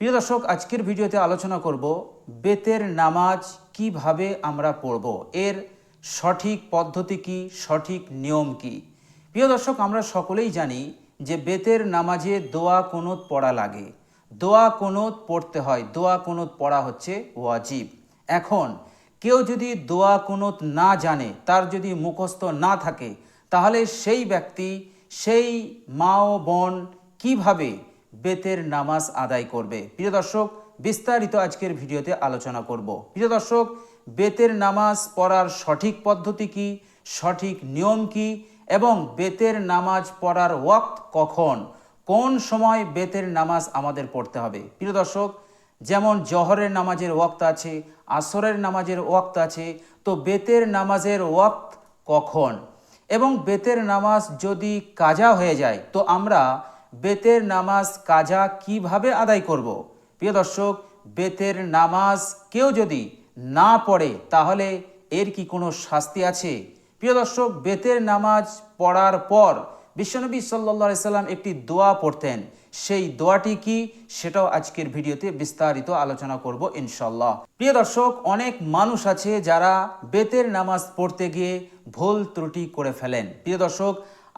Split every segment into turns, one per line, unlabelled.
প্রিয় দর্শক, আজকের ভিডিওতে আলোচনা করব বেতের নামাজ কিভাবে আমরা পড়ব, এর সঠিক পদ্ধতি কি, সঠিক নিয়ম কি। প্রিয় দর্শক, আমরা সকলেই জানি যে বেতের নামাজে দোয়া কুনুত পড়া লাগে, দোয়া কুনুত পড়তে হয়, দোয়া কুনুত পড়া হচ্ছে ওয়াজিব। এখন কেউ যদি দোয়া কুনুত না জানে, তার যদি মুখস্থ না থাকে, তাহলে সেই ব্যক্তি, সেই মা ও বোন কিভাবে বেতের নামাজ আদায় করবে? প্রিয় দর্শক, বিস্তারিত আজকের ভিডিওতে আলোচনা করব। প্রিয় দর্শক, বেতের নামাজ পড়ার সঠিক পদ্ধতি কি, সঠিক নিয়ম কি, এবং বেতের নামাজ পড়ার ওয়াক্ত কখন, কোন সময় বেতের নামাজ আমাদের পড়তে হবে। প্রিয় দর্শক, যেমন জহরের নামাজের ওয়াক্ত আছে, আসরের নামাজের ওয়াক্ত আছে, তো বেতের নামাজের ওয়াক্ত কখন? এবং বেতের নামাজ যদি কাজা হয়ে যায়, তো আমরা বেতের নামাজ কাজা কিভাবে আদায় করব? প্রিয় দর্শক, বেতের নামাজ কেউ যদি না পড়ে, তাহলে এর কি কোনো শাস্তি আছে? প্রিয় দর্শক, বেতের নামাজ পড়ার পর বিশ্বনবী সাল্লাল্লাহু আলাইহি সাল্লাম একটি দোয়া পড়তেন। সেই দোয়াটি কি, সেটাও আজকের ভিডিওতে বিস্তারিত আলোচনা করব ইনশাল্লাহ। প্রিয় দর্শক, অনেক মানুষ আছে যারা বেতের নামাজ পড়তে গিয়ে ভুল ত্রুটি করে ফেলেন। প্রিয় দর্শক,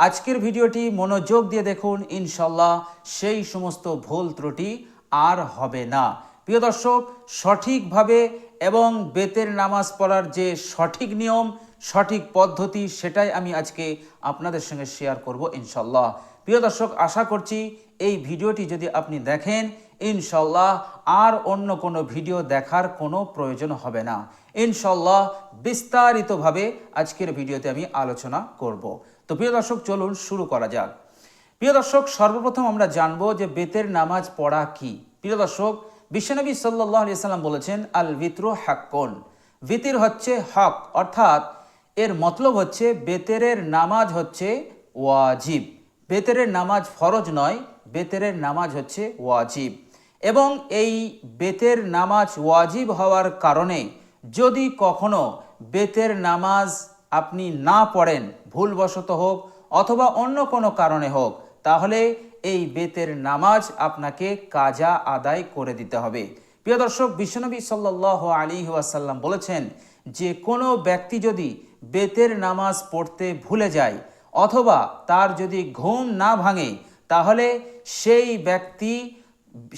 আজকের ভিডিওটি মনোযোগ দিয়ে দেখুন, ইনশাল্লাহ সেই সমস্ত ভুল ত্রুটি আর হবে না। প্রিয় দর্শক, সঠিকভাবে এবং বেতের নামাজ পড়ার যে সঠিক নিয়ম, সঠিক পদ্ধতি, সেটাই আমি আজকে আপনাদের সঙ্গে শেয়ার করব ইনশাল্লাহ। প্রিয় দর্শক, আশা করছি এই ভিডিওটি যদি আপনি দেখেন, ইনশাল্লাহ আর অন্য কোনো ভিডিও দেখার কোনো প্রয়োজন হবে না। ইনশাল্লাহ বিস্তারিতভাবে আজকের ভিডিওতে আমি আলোচনা করব। তো প্রিয় দর্শক, চলুন শুরু করা যাক। প্রিয় দর্শক, সর্বপ্রথম আমরা জানবো যে বেতের নামাজ পড়া কি। প্রিয় দর্শক, বিশ্বনবী সাল্লাল্লাহু আলাইহি সাল্লাম বলেছেন, আল ভিতরু হাক্কুন, ভিতির হচ্ছে হক, অর্থাৎ এর মতলব হচ্ছে বেতেরের নামাজ হচ্ছে ওয়াজিব। বেতেরের নামাজ ফরজ নয়, বেতেরের নামাজ হচ্ছে ওয়াজিব। এবং এই বেতের নামাজ ওয়াজিব হওয়ার কারণে যদি কখনো বেতের নামাজ আপনি না পড়েন, ভুলবশত হোক অথবা অন্য কোনো কারণে হোক, তাহলে এই বেতের নামাজ আপনাকে কাজা আদায় করে দিতে হবে। প্রিয় দর্শক, বিশ্বনবী সাল্লাল্লাহু আলাইহি ওয়াসাল্লাম বলেছেন যে কোনো ব্যক্তি যদি বেতের নামাজ পড়তে ভুলে যায় অথবা তার যদি ঘুম না ভাঙে, তাহলে সেই ব্যক্তি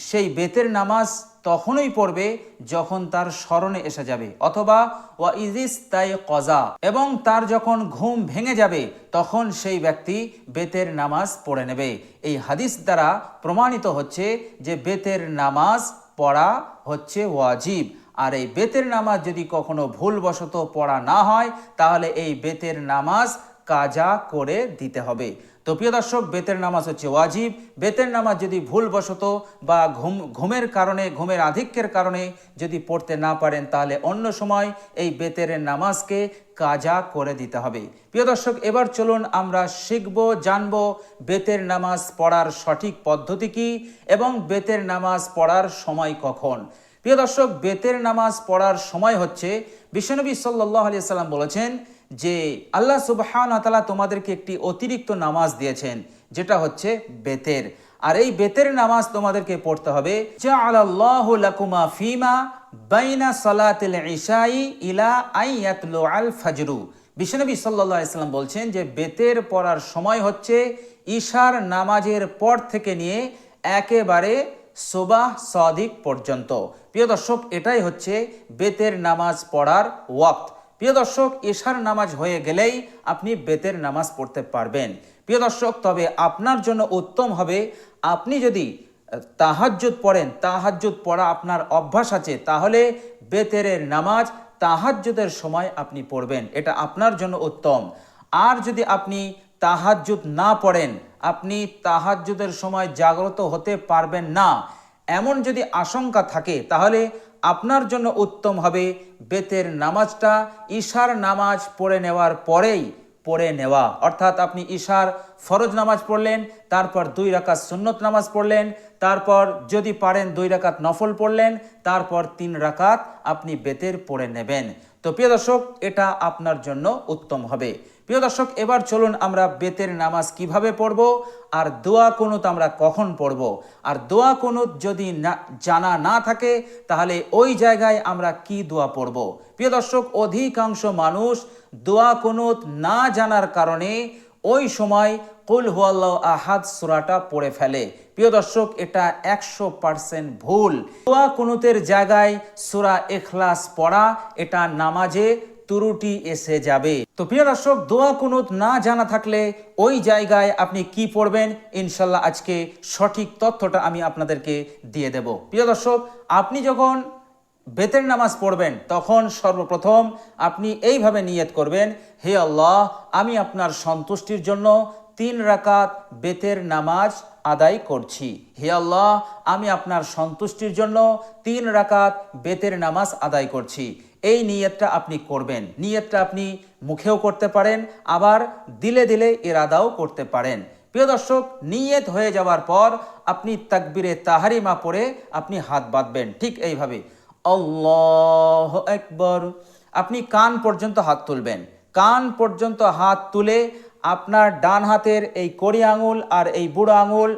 সেই বেতের নামাজ তখনই পড়বে যখন তার স্মরণে এসে যাবে, অথবা ওয়া ইজিস তাই কজা, এবং তার যখন ঘুম ভেঙে যাবে তখন সেই ব্যক্তি বেতের নামাজ পড়ে নেবে। এই হাদিস দ্বারা প্রমাণিত হচ্ছে যে বেতের নামাজ পড়া হচ্ছে ওয়াজিব। আর এই বেতের নামাজ যদি কখনো ভুলবশত পড়া না হয়, তাহলে এই বেতের নামাজ কাজা করে দিতে হবে। তো প্রিয় দর্শক, বেতের নামাজ হচ্ছে ওয়াজিব। বেতের নামাজ যদি ভুলবশত বা ঘুমের কারণে, ঘুমের আধিক্যের কারণে যদি পড়তে না পারেন, তাহলে অন্য সময় এই বেতের নামাজকে কাজা করে দিতে হবে। প্রিয় দর্শক, এবার চলুন আমরা শিখব, জানব বেতের নামাজ পড়ার সঠিক পদ্ধতি কি এবং বেতের নামাজ পড়ার সময় কখন। প্রিয় দর্শক, বেতের নামাজ পড়ার সময় হচ্ছে, বিশ্বনবী সাল্লাল্লাহু আলাইহি সাল্লাম বলেছেন যে আল্লাহ সুবহানাহু ওয়া তাআলা তোমাদেরকে একটি অতিরিক্ত নামাজ দিয়েছেন, যেটা হচ্ছে বেতের। আর এই বেতের নামাজ তোমাদেরকে পড়তে হবে, জাআলাল্লাহু লাকুমা ফিমা বাইনা সালাতিল ইশাই ইলা আইয়াতলুআল ফাজরু। বিশ্বনবী সাল্লাল্লাহু আলাইহি সাল্লাম বলছেন যে বেতের পড়ার সময় হচ্ছে ঈশার নামাজের পর থেকে নিয়ে একেবারে সুবাহ সাদিক পর্যন্ত। প্রিয় দর্শক, এটাই হচ্ছে বেতের নামাজ পড়ার ওয়াক্ত। প্রিয় দর্শক, ঈশার নামাজ হয়ে গেলেই আপনি বেতের নামাজ পড়তে পারবেন। প্রিয় দর্শক, তবে আপনার জন্য উত্তম হবে, আপনি যদি তাহাজ্জুদ পড়েন, তাহাজ্জুদ পড়া আপনার অভ্যাস আছে, তাহলে বেতের নামাজ তাহাজ্জুদের সময় আপনি পড়বেন, এটা আপনার জন্য উত্তম। আর যদি আপনি তাহাজ্জুদ না পড়েন, আপনি তাহাজ্জুদের সময় জাগ্রত হতে পারবেন না, এমন যদি আশঙ্কা থাকে, তাহলে আপনার জন্য উত্তম হবে বেতের নামাজটা ঈশার নামাজ পড়ে নেওয়ার পরেই পড়ে নেওয়া। অর্থাৎ আপনি ঈশার ফরজ নামাজ পড়লেন, তারপর 2 রাকাত সুন্নত নামাজ পড়লেন, তারপর যদি পারেন 2 রাকাত নফল পড়লেন, তারপর 3 রাকাত আপনি বেতের পড়ে নেবেন। তো প্রিয় দর্শক, এটা আপনার জন্য উত্তম হবে। প্রিয় দর্শক, এবার চলুন আমরা বেতের নামাজ কিভাবে পড়ব আর দোয়া কুনুত আমরা কখন পড়ব। আর দোয়া কুনুত যদি জানা না থাকে তাহলে ওই জায়গায় আমরা কি দোয়া পড়ব। প্রিয় দর্শক, অধিকাংশ মানুষ দোয়া কুনুত না জানার কারণে ওই সময় কুল হুয়াল্লাহু আহাদ সূরাটা পড়ে ফেলে। প্রিয় দর্শক, এটা 100% ভুল। দোয়া কুনুতের জায়গায় সূরা ইখলাস পড়া, এটা নামাজে ত্রুটি এসে যাবে। তো প্রিয় দর্শক, দোয়া কুনুত না জানা থাকলে ওই জায়গায় আপনি কি পড়বেন, ইনশাল্লাহ আজকে সঠিক তথ্যটা আমি আপনাদেরকে দিয়ে দেব। প্রিয় দর্শক, আপনি যখন বেতের নামাজ পড়বেন তখন সর্বপ্রথম আপনি এইভাবে নিয়ত করবেন, হে আল্লাহ, আমি আপনার সন্তুষ্টির জন্য 3 রাকাত বেতের নামাজ আদায় করছি। হে আল্লাহ, আমি আপনার সন্তুষ্টির জন্য 3 রাকাত বেতের নামাজ আদায় করছি। এই নিয়তটা আপনি করবেন। নিয়তটা আপনি মুখেও করতে পারেন, আবার দিলে দিলে ইরাদাও করতে পারেন। প্রিয় দর্শক, নিয়ত হয়ে যাওয়ার পর আপনি তাকবীরে তাহরিমা পড়ে আপনি হাত বাঁধবেন ঠিক এইভাবে, আল্লাহু আকবার। আপনি কান পর্যন্ত হাত তুলবেন। কান পর্যন্ত হাত তুলে আপনার ডান হাতের এই কড়ি আঙুল আর এই বুড়ো আঙুল,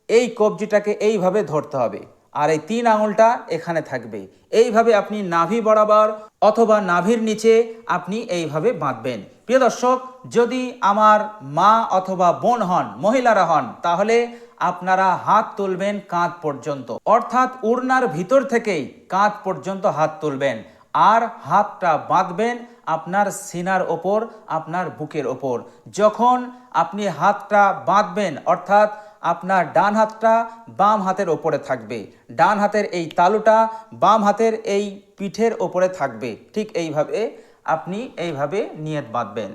এই কবজিটাকে এইভাবে ধরতে হবে, আর এই 3 আঙুলটা এখানে থাকবে। এইভাবে আপনি নাভি বরাবর অথবা নাভির নিচে আপনি এইভাবে বাঁধবেন। প্রিয় দর্শক, যদি আমার মা অথবা বোন হন, মহিলারা হন, তাহলে আপনারা হাত তুলবেন কাঁধ পর্যন্ত, অর্থাৎ উড়নার ভিতর থেকেই কাঁধ পর্যন্ত হাত তুলবেন, আর হাতটা বাঁধবেন আপনার সিনার ওপর, আপনার বুকের ওপর। যখন আপনি হাতটা বাঁধবেন, অর্থাৎ আপনার ডান হাতটা বাম হাতের ওপরে থাকবে, ডান হাতের এই তালুটা বাম হাতের এই পিঠের ওপরে থাকবে। ঠিক এইভাবে আপনি এইভাবে নিয়ত বাঁধবেন।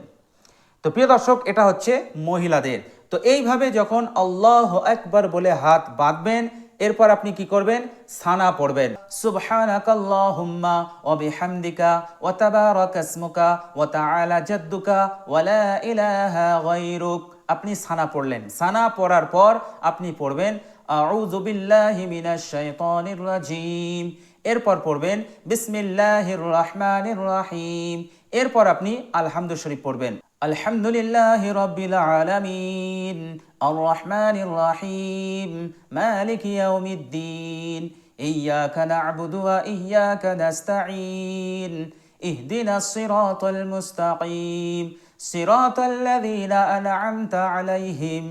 তো প্রিয় দর্শক, এটা হচ্ছে মহিলাদের। তো এইভাবে যখন আল্লাহু আকবার বলে হাত বাঁধবেন, এরপর আপনি কি করবেন, সানা পড়বেন, সুবহানাকাল্লাহুম্মা ওয়া বিহামদিকা ওয়া তাবারাকা ইসমুকা ওয়া তাআলা জাদ্দুকা ওয়া লা ইলাহা গায়রুক। আপনি সানা পড়লেন। সানা পড়ার পর আপনি পড়বেন আউযু বিল্লাহি মিনাশ শাইতানির রাজিম। এরপর পড়বেন বিসমিল্লাহির রহমানির রহিম। এরপর আপনি আলহামদু শরীফ পড়বেন, আলহামদুলিল্লাহি রাব্বিল আলামিন আর রহমানির রহিম মালিকি ইয়াউমিদ্দিন ইয়্যাকা না'বুদু ওয়া ইয়্যাকা নাস্তাঈন ইহদিনাস সিরাতাল মুস্তাকিম সিরাতাল্লাযীনা আন'আমতা আলাইহিম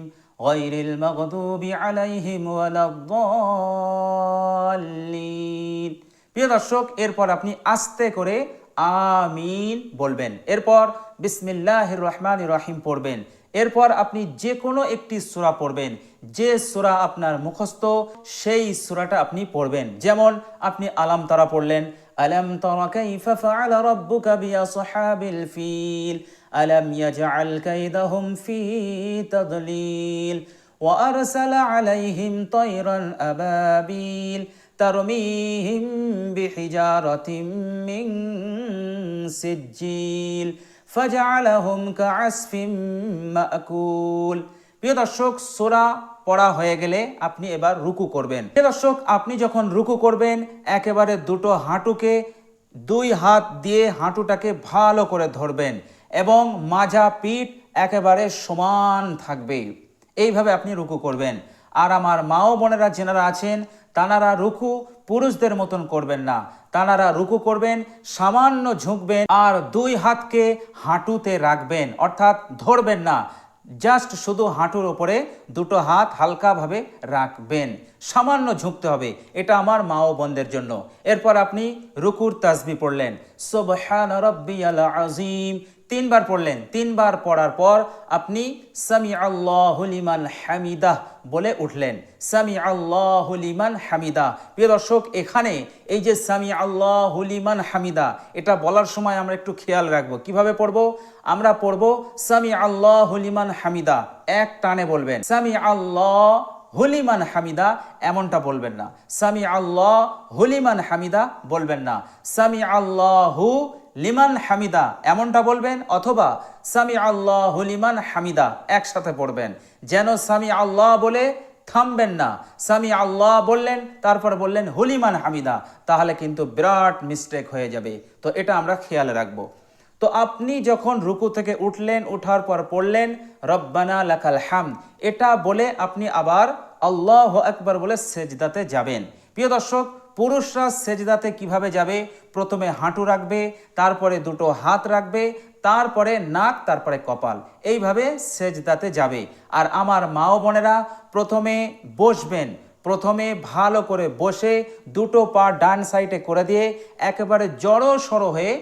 গায়রিল মাগদুবি আলাইহিম ওয়ালাদ-দাল্লিন। প্রিয় দর্শক, এরপর আপনি আস্তে করে আমিন বলবেন। এরপর বিসমিল্লাহির রহমানির রহিম পড়বেন। এরপর আপনি যে কোনো একটি সূরা পড়বেন, যে সূরা আপনার মুখস্থ সেই সূরাটা আপনি পড়বেন। যেমন আপনি আলাম তারা পড়লেন, আলাম তারা কাইফা ফাআলা রাব্বুকা বিআসহাবিল ফিল আলাম ইয়াজআল কাইদাহুম ফি তাদলিল ওয়া আরসালা আলাইহিম তায়রান আবাবিল তারমিহিম বিহিজারাতিম মিন সিজ্জিল ফাজআলাহুম কাআসফিম মাকুল। প্রিয় দর্শক, সূরা পড়া হয়ে গেলে আপনি এবার রুকু করবেন। প্রিয় দর্শক, আপনি যখন রুকু করবেন, একেবারে দুটো হাঁটুকে 2 হাত দিয়ে হাঁটুটাকে ভালো করে ধরবেন এবং মাজা পিঠ একেবারে সমান থাকবে। এইভাবে আপনি রুকু করবেন। আর আমার মা ও বোনেরা যেনারা আছেন, তানারা রুকু পুরুষদের মতন করবেন না। তানারা রুকু করবেন, সামান্য ঝুঁকবেন আর 2 হাতকে হাঁটুতে রাখবেন, অর্থাৎ ধরবেন না, জাস্ট শুধু হাঁটুর ওপরে 2টো হাত হালকাভাবে রাখবেন, সামান্য ঝুঁকতে হবে। এটা আমার মা ও বোনদের জন্য। এরপর আপনি রুকুর তাসবিহ পড়লেন, সুবহানা রাব্বিয়াল আযীম 3 বার পড়লেন। 3 বার পড়ার পর আপনি সামি আল্লাহু লিমান হামিদাহ বলে উঠলেন, সামি আল্লাহু লিমান হামিদা। প্রিয় দর্শক, এখানে এই যে সামি আল্লাহু লিমান হামিদা, এটা বলার সময় আমরা একটু খেয়াল রাখবো। কিভাবে পড়বো? আমরা পড়বো সামি আল্লাহু লিমান হামিদা, এক টানে বলবেন, সামি আল্লাহু লিমান হামিদা এমনটা বলবেন না, সামি আল্লাহু লিমান হামিদা বলবেন না, সামি আল্লাহু লিমান হামিদা এমনটা বলবেন, অথবা সামি আল্লাহু লিমান হামিদা একসাথে পড়বেন, যেন সামি আল্লাহ বলে থামবেন না। সামি আল্লাহ বললেন, তারপর বললেন হুলিমান হামিদা, তাহলে কিন্তু বিরাট মিস্টেক হয়ে যাবে। তো এটা আমরা খেয়াল রাখবো। তো আপনি যখন রুকু থেকে উঠলেন, উঠার পর পড়লেন রব্বানা লাকাল হামদ, এটা বলে আপনি আবার আল্লাহু আকবার বলে সেজদাতে যাবেন। প্রিয় দর্শক, পুরুষরা সেজদাতে কিভাবে যাবে? প্রথমে হাঁটু রাখবে, তারপরে দুটো হাত রাখবে, তারপরে নাক, তারপরে কপাল, এইভাবে সেজদাতে যাবে। আর আমার মা ও বোনেরা প্রথমে বসবেন, প্রথমে ভালো করে বসে দুটো পা ডান সাইডে করে দিয়ে একেবারে জড়ো সড়ো হয়ে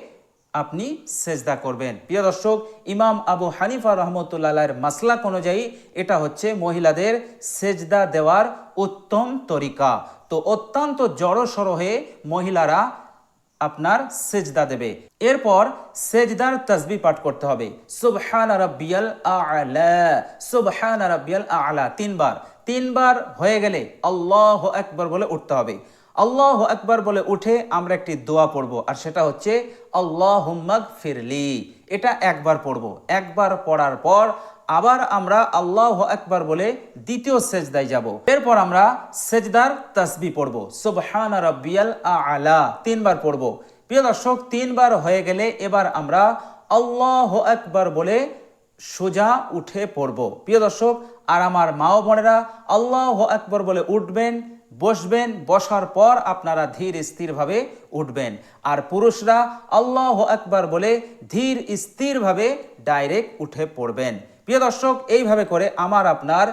আপনি সেজদা করবেন। প্রিয় দর্শক, ইমাম আবু হানিফা রহমতুল্লাহের মাসলাক অনুযায়ী এটা হচ্ছে মহিলাদের সেজদা দেওয়ার উত্তম তরিকা। তো অত্যন্ত জড়সড় হয়ে মহিলারা আপনার সেজদা দেবে। এরপর সেজদার তাসবিহ পাঠ করতে হবে, সুবহানা রাব্বিয়াল আ'লা, সুবহানা রাব্বিয়াল আ'লা, তিনবার হয়ে গেলে আল্লাহু আকবার বলে উঠতে হবে। আল্লাহু আকবার বলে উঠে আমরা একটি দোয়া পড়ব, আর সেটা হচ্ছে আল্লাহুম্মাগফিরলি। এটা একবার পড়ব। একবার পড়ার পর আবার আমরা আল্লাহু আকবার বলে দ্বিতীয় সেজদায় যাব। এরপর আমরা সেজদার তাসবিহ পড়ব, সুবহানা রাব্বিয়াল আ'লা, তিনবার পড়ব। প্রিয় দর্শক, তিনবার হয়ে গেলে এবার আমরা আল্লাহু আকবার বলে সোজা উঠে পড়ব। প্রিয় দর্শক, আর আমার মা ও বোনেরা আল্লাহু আকবার বলে উঠবেন, বসবেন, বসার পর আপনারা ধীর স্থিরভাবে উঠবেন। আর পুরুষরা আল্লাহু আকবার বলে ধীর স্থিরভাবে ডাইরেক্ট উঠে পড়বেন। প্রিয় দর্শক, এইভাবে করে আমার আপনার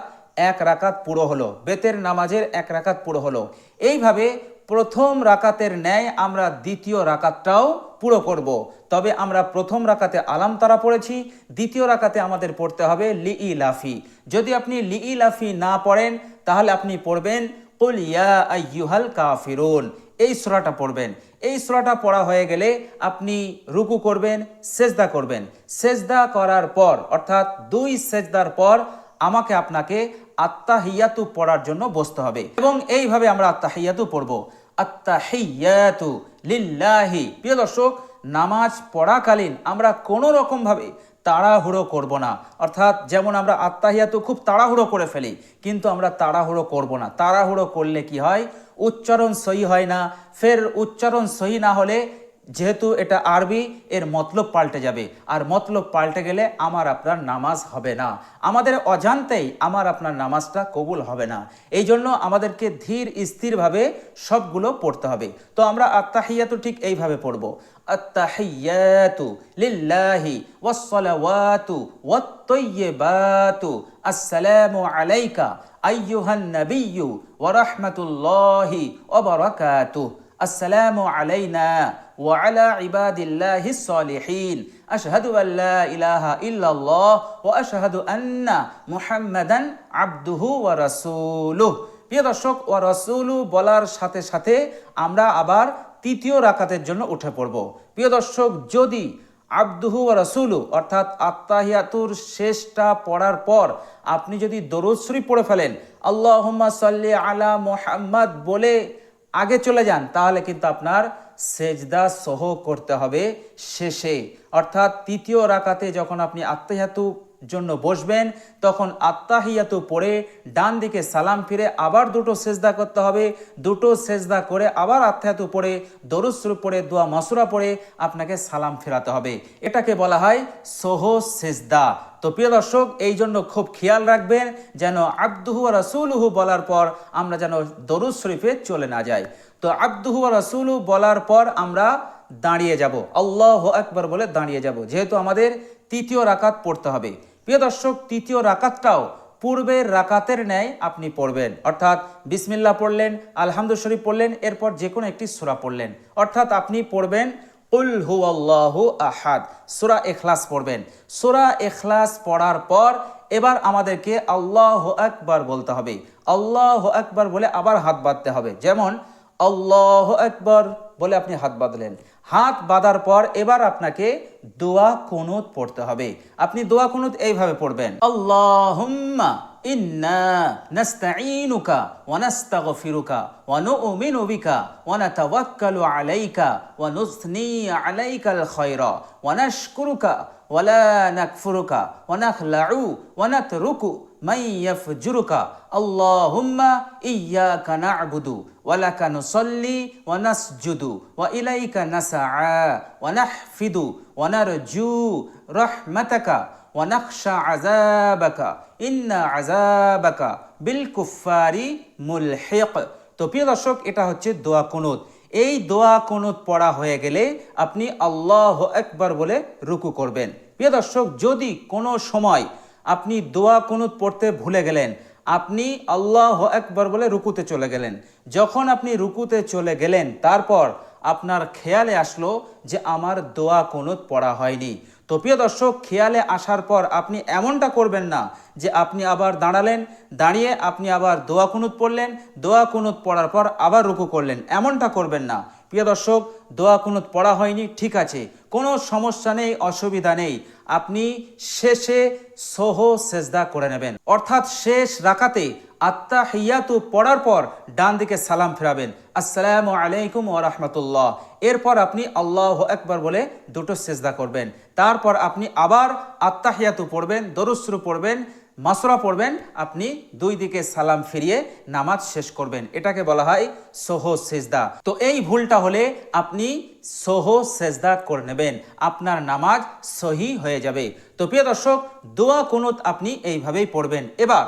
এক রাকাত পুরো হলো, বেতের নামাজের এক রাকাত পুরো হলো। এইভাবে প্রথম রাকাতের ন্যায় আমরা দ্বিতীয় রাকাতটাও পুরো করব। তবে আমরা প্রথম রাকাতে আলাম তারা পড়েছি, দ্বিতীয় রাকাতে আমাদের পড়তে হবে লিইলাফি। যদি আপনি লিইলাফি না পড়েন তাহলে আপনি পড়বেন কুল ইয়া আইয়ুহাল কাফিরুন, এই সূরাটা পড়বেন। এই সূরাটা পড়া হয়ে গেলে আপনি রুকু করবেন, সেজদা করবেন। সেজদা করার পর অর্থাৎ দুই সেজদার পর আমাকে আপনাকে আত্তাহিয়াতু পড়ার জন্য বসতে হবে, এবং এইভাবে আমরা আত্তাহিয়াতু পড়ব, আত্তাহিয়াতু লিল্লাহি। প্রিয় দর্শক, নামাজ পড়াকালীন আমরা কোনো রকমভাবে তাড়াহুড়ো করব না। অর্থাৎ যেমন আমরা আত্তাহিয়াতু খুব তাড়াহুড়ো করে ফেলি, কিন্তু আমরা তাড়াহুড়ো করব না। তাড়াহুড়ো করলে কি হয়? উচ্চারণ সহি হয় না। ফের উচ্চারণ সহি না হলে, যেহেতু এটা আরবি, এর মতলব পাল্টে যাবে, আর মতলব পাল্টে গেলে আমার আপনার নামাজ হবে না। আমাদের অজান্তেই আমার আপনার নামাজটা কবুল হবে না। এই জন্য আমাদেরকে ধীর স্থিরভাবে সবগুলো পড়তে হবে। তো আমরা আত্তাহিয়াতু ঠিক এইভাবে পড়ব, আত্তাহিয়াতু লিল্লাহি ওয়াসসালাওয়াতু ওয়াত-তাইয়্যিবাতু আসসালামু আলাইকা আইয়ুহান নাবিয়্যু ওয়া রাহমাতুল্লাহি ওয়া বারাকাতুহু, আসসালামু আলাইনা ওয়া আলা ইবাদিল্লাহিস সালিহিন, আশহাদু আল্লা ইলাহা ইল্লাল্লাহ ওয়া আশহাদু আন্না মুহাম্মাদান আবদুহু ওয়া রাসূলুহু। প্রিয় দর্শক, ওয়া রাসূলু বলার সাথে সাথে আমরা আবার তৃতীয় রাকাতের জন্য উঠে পড়ব। প্রিয় দর্শক, যদি আবদুহু ওয়া রাসূলু অর্থাৎ আত্তাহিয়াতুর শেষটা পড়ার পর আপনি যদি দরুদ শরীফ পড়ে ফেলেন, আল্লাহুম্মা সাল্লি আলা মুহাম্মাদ বলে আগে চলে যান, তাহলে কিন্তু আপনার সেজদা সহ করতে হবে শেষে। অর্থাৎ তৃতীয় রাকাতে যখন আপনি আত্তাহিয়াতু জন্য বসবেন, তখন আত্তাহিয়াতু পড়ে ডান দিকে সালাম ফিরে আবার দুটো সেজদা করতে হবে। দুটো সেজদা করে আবার আত্তাহিয়াতু পড়ে দরুদ শরীফ পড়ে দোয়া মাসুরা পড়ে আপনাকে সালাম ফেরাতে হবে। এটাকে বলা হয় সহ সেজদা। তো প্রিয় দর্শক, এই জন্য খুব খেয়াল রাখবেন যেন আবদুহু ওয়া রাসূলুহু বলার পর আমরা যেন দরুদ শরীফে চলে না যাই। তো আবদুহু ওয়া রাসূলুহু বলার পর আমরা দাঁড়িয়ে যাব, আল্লাহু আকবার বলে দাঁড়িয়ে যাব, যেহেতু আমাদের তৃতীয় রাকাত পড়তে হবে। প্রিয় দর্শক, তৃতীয় রাকাতটাও পূর্বের রাকাতের ন্যায় আপনি পড়বেন। অর্থাৎ বিসমিল্লাহ পড়লেন, আলহামদু শরীফ পড়লেন, এরপর যে কোনো একটি সূরা পড়লেন। অর্থাৎ আপনি পড়বেন কুল হুয়াল্লাহু আহাদ, সূরা ইখলাস পড়বেন। সূরা ইখলাস পড়ার পর এবার আমাদেরকে আল্লাহু আকবার বলতে হবে। আল্লাহু আকবার বলে আবার হাত বাঁধতে হবে। যেমন আল্লাহু আকবার বলে আপনি হাত বাঁধলেন। হাত বাঁধার পর এবার আপনাকে দোয়া কুনুত পড়তে হবে। আপনি দোয়া কুনুত এইভাবে পড়বেন, আল্লাহুম্মা ইন্না নাস্তাঈনুকা ওয়া নাস্তাগফিরুকা ওয়া নু'মিনু বিকা ওয়া নাতাওয়াক্কালু আলাইকা ওয়া নুসনি আলাইকাল খায়রা ওয়া নাশকুরুকা ওয়া লা নাকফুরুকা ওয়া নাখলাউ ওয়া নাতরুকু মান ইয়াফজুরুকা আল্লাহুম্মা ইয়্যাকা না'বুদু ওয়া লাকা নুসাল্লি ওয়া নাসজুদু ওয়া ইলাইকা নাসআ ওয়া নাহফিদু ওয়া নারজু রাহমাতাকা ওয়া নাখশা আযাবাকা ইন্না আযাবাকা বিল কুফফারি মুলহিক। তো প্রিয় দর্শক, এটা হচ্ছে দোয়া কুনুত। এই দোয়া কুনুত পড়া হয়ে গেলে আপনি আল্লাহু আকবার বলে রুকু করবেন। প্রিয় দর্শক, যদি কোনো সময় আপনি দোয়া কুনুত পড়তে ভুলে গেলেন, আপনি আল্লাহু আকবার বলে রুকুতে চলে গেলেন, যখন আপনি রুকুতে চলে গেলেন তারপর আপনার খেয়ালে আসলো যে আমার দোয়া কুনুত পড়া হয়নি, তো প্রিয় দর্শক, খেয়ালে আসার পর আপনি এমনটা করবেন না যে আপনি আবার দাঁড়ালেন, দাঁড়িয়ে আপনি আবার দোয়া কুনুত পড়লেন, দোয়া কুনুত পড়ার পর আবার রুকু করলেন, এমনটা করবেন না। প্রিয় দর্শক, দোয়া কুনুত পড়া হয়নি, ঠিক আছে, কোনো সমস্যা নেই, অসুবিধা নেই, আপনি শেষে সহো সেজদা করে নেবেন, অর্থাৎ শেষ রাকাতে আত্তাহিয়াতু পড়ার পর ডান দিকে সালাম ফেরাবেন, আসসালামু আলাইকুম ওয়া রাহমাতুল্লাহ। এরপর আপনি আল্লাহু আকবার বলে দুটো সেজদা করবেন, তারপর আপনি আবার আত্তাহিয়াতু পড়বেন, দরুদ শরীফ পড়বেন, মাসরা পড়বেন, আপনি দুই দিকে সালাম ফিরিয়ে নামাজ শেষ করবেন। এটাকে বলা হয় সোহো সেজদা। তো এই ভুলটা হলে আপনি সোহো সেজদা করে নেবেন, আপনার নামাজ সহি হয়ে যাবে। তো প্রিয় দর্শক, দোয়া কুনুত আপনি এইভাবেই পড়বেন। এবার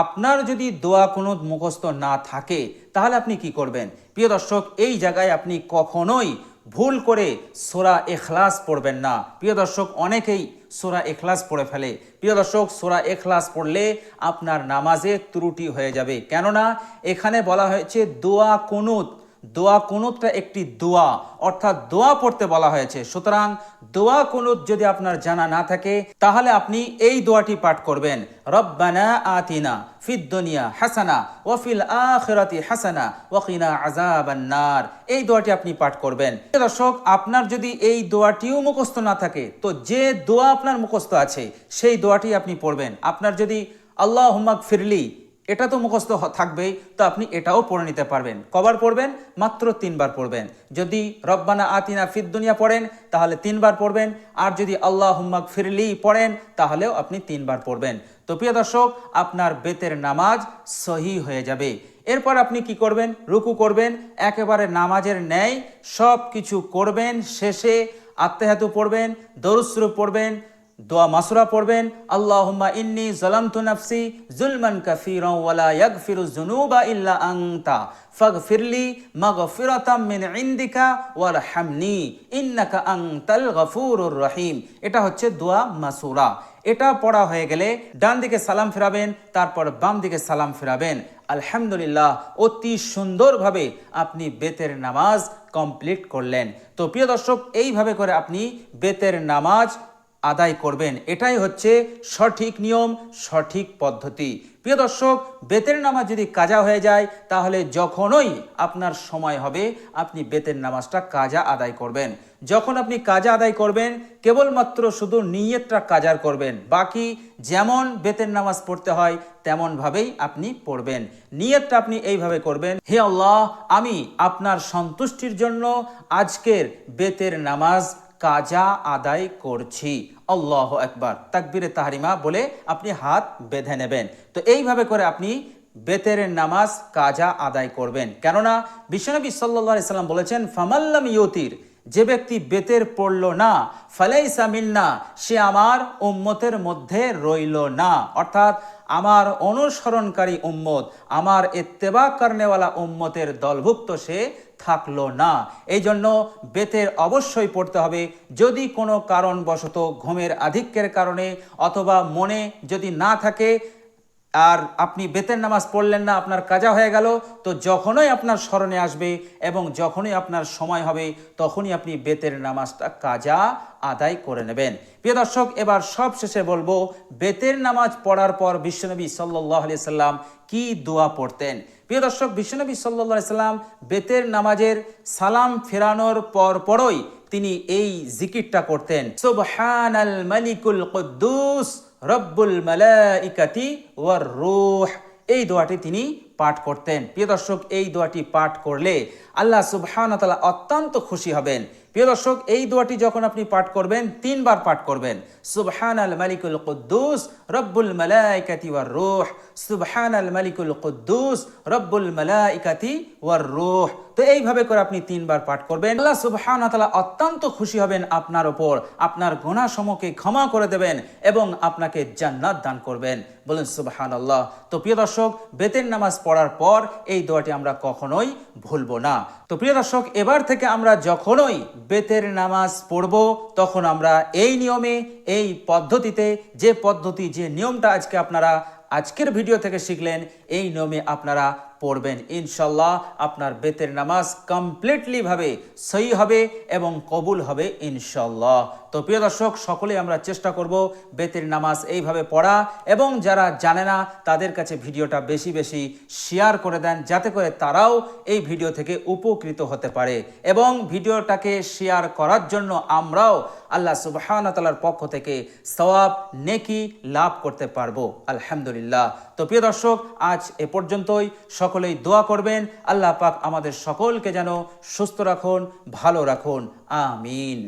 আপনার যদি দোয়া কুনুত মুখস্থ না থাকে তাহলে আপনি কি করবেন? প্রিয় দর্শক, এই জায়গায় আপনি কখনোই ভুল করে সূরা ইখলাস পড়বেন না। প্রিয় দর্শক, অনেকেই সূরা ইখলাস পড়ে ফেলে। প্রিয় দর্শক, সূরা ইখলাস পড়লে আপনার নামাজে ত্রুটি হয়ে যাবে, কেননা এখানে বলা হয়েছে দোয়া কুনুত। দোয়া কুনুতটা একটি দোয়া, অর্থাৎ দোয়া পড়তে বলা হয়েছে। সুতরাং দোয়া কুনুত যদি আপনার জানা না থাকে তাহলে আপনি এই দোয়াটি পাঠ করবেন, রব্বানা আতিনা ফিদ দুনিয়া হাসানা ওয়া ফিল আখিরাতি হাসানা ওয়া কিনা আযাবান নার। এই দোয়াটি আপনি পাঠ করবেন। দর্শক, আপনার যদি এই দোয়াটিও মুখস্থ না থাকে তো যে দোয়া আপনার মুখস্থ আছে সেই দোয়াটি আপনি পড়বেন। আপনার যদি আল্লাহুম্মা গফিরলি এটা তো মুখস্থ থাকবেই, তো আপনি এটাও পড়ে নিতে পারবেন। কবার পড়বেন? মাত্র 3 বার পড়বেন। যদি রব্বানা আতিনা ফিদ দুনিয়া পড়েন তাহলে 3 বার পড়বেন, আর যদি আল্লাহুম্মা গফিরলি পড়েন তাহলেও আপনি 3 বার পড়বেন। তো প্রিয় দর্শক, আপনার বেতের নামাজ সহি হয়ে যাবে। এরপর আপনি কি করবেন? রুকু করবেন, একেবারে নামাজের ন্যায় সব কিছু করবেন। শেষে আত্তাহিয়াতু পড়বেন, দরুদ শরীফ পড়বেন, দোয়া মাসুরা পড়বেন, আল্লাহুম্মা ইন্নী যালামতু নাফসি যুলমান কাসীরান ওয়া লা ইয়াগফিরুয যুনুবা ইল্লা আনতা ফাগফিরলি মাগফিরাতাম মিন ইনদিকা ওয়ারহামনি ইন্নাকা আনতাল গফুরুর রহিম। এটা হচ্ছে দোয়া মাসুরা। এটা পড়া হয়ে গেলে ডান দিকে সালাম ফেরাবেন, তারপর বাম দিকে সালাম ফেরাবেন। আলহামদুলিল্লাহ, অতি সুন্দরভাবে আপনি বেতের নামাজ কমপ্লিট করলেন। তো প্রিয় দর্শক, এইভাবে করে আপনি বেতের নামাজ আদায় করবেন। এটাই হচ্ছে সঠিক নিয়ম, সঠিক পদ্ধতি। প্রিয় দর্শক, বেতের নামাজ যদি কাজা হয়ে যায় তাহলে যখনই আপনার সময় হবে আপনি বেতের নামাজটা কাজা আদায় করবেন। যখন আপনি কাজা আদায় করবেন কেবলমাত্র শুধু নিয়তটা কাজার করবেন, বাকি যেমন বেতের নামাজ পড়তে হয় তেমনভাবেই আপনি পড়বেন। নিয়তটা আপনি এইভাবে করবেন, হে আল্লাহ, আমি আপনার সন্তুষ্টির জন্য আজকের বেতের নামাজ কাজা আদায় করছি, আল্লাহু আকবার, তাকবীরে তাহরিমা বলে আপনি হাত বেঁধে নেবেন। তো এইভাবে করে আপনি বেতের নামাজ কাজা আদায় করবেন। কেননা বিশ্বনবী সাল্লাল্লাহু আলাইহি সাল্লাম বলেছেন, ফামাল্লাম ইউতির, যে ব্যক্তি বেতের পড়ল না, ফালাইসা মিন্না, সে আমার উম্মতের মধ্যে রইল না, অর্থাৎ আমার অনুসরণকারী উম্মত, আমার ইত্তেবা করনেওয়ালা উম্মতের দলভুক্ত সে থাকলো না। এই জন্য বেতের অবশ্যই পড়তে হবে। যদি কোনো কারণবশত ঘুমের আধিক্যের কারণে অথবা মনে যদি না থাকে আর আপনি বেতের নামাজ পড়লেন না, আপনার কাজা হয়ে গেল, তো যখনই আপনার স্মরণে আসবে এবং যখনই আপনার সময় হবে তখনই আপনি বেতের নামাজটা কাজা আদায় করে নেবেন। প্রিয় দর্শক, এবার সব শেষে বলবো বেতের নামাজ পড়ার পর বিশ্বনবী সাল্লাল্লাহু আলাইহি সাল্লাম কি দোয়া পড়তেন। প্রিয় দর্শক, বিশ্বনবী সাল্লাল্লাহু আলাইহি সাল্লাম বেতের নামাজের সালাম ফেরানোর পরই তিনি এই জিকিরটা করতেন, সুবহানাল মালিকুল কুদ্দুস রব্বুল মালাইকাতি ওয়ার রূহ। এই দোয়াটি তিনি পাঠ করতেন। প্রিয় দর্শক, এই দোয়াটি পাঠ করলে আল্লাহ সুবহানাহু ওয়া তাআলা অত্যন্ত খুশি হবেন। প্রিয় দর্শক, এই দোয়াটি যখন আপনি পাঠ করবেন 3 বার পাঠ করবেন। সুবহানাল মালিকুল কুদ্দুস রব্বুল মালাইকাতি ওয়ার রূহ, সুবহানাল মালিকুল কুদ্দুস রব্বুল মালাইকাতি ওয়ার রূহ। তো এইভাবে করে আপনি 3 বার পাঠ করবেন। আল্লাহ সুবহানাহু ওয়া তাআলা অত্যন্ত খুশি হবেন আপনার উপর, আপনার গুনাহসমূহকে ক্ষমা করে দেবেন এবং আপনাকে জান্নাত দান করবেন। বলেন সুবহানাল্লাহ। তো প্রিয় দর্শক, বেতের নামাজ পড়ার পর এই দোয়াটি আমরা কখনোই ভুলবো না। তো প্রিয় দর্শক, এবার থেকে আমরা যখনই বেতের নামাজ পড়ব তখন আমরা এই নিয়মে, এই পদ্ধতিতে, যে পদ্ধতি, যে নিয়মটা আজকে আপনারা আজকের ভিডিও থেকে শিখলেন, এই নিয়মে আপনারা পড়বেন। ইনশাল্লাহ আপনার বেতের নামাজ কমপ্লিটলি ভাবে সহি হবে এবং কবুল হবে ইনশাল্লাহ। তো প্রিয় দর্শক, সকলেই আমরা চেষ্টা করব বেতের নামাজ এইভাবে পড়া, এবং যারা জানে না তাদের কাছে ভিডিওটা বেশি বেশি শেয়ার করে দেন, যাতে করে তারাও এই ভিডিও থেকে উপকৃত হতে পারে। এবং ভিডিওটাকে শেয়ার করার জন্য আমরাও আল্লাহ সুবহানাহু ওয়া তাআলার পক্ষ থেকে সওয়াব, নেকি লাভ করতে পারবো আলহামদুলিল্লাহ। তো প্রিয় দর্শক, আজ এ পর্যন্তই। সকলেই দোয়া করবেন আল্লাহ পাক আমাদের সকলকে যেন সুস্থ রাখুন, ভালো রাখুন, আমিন।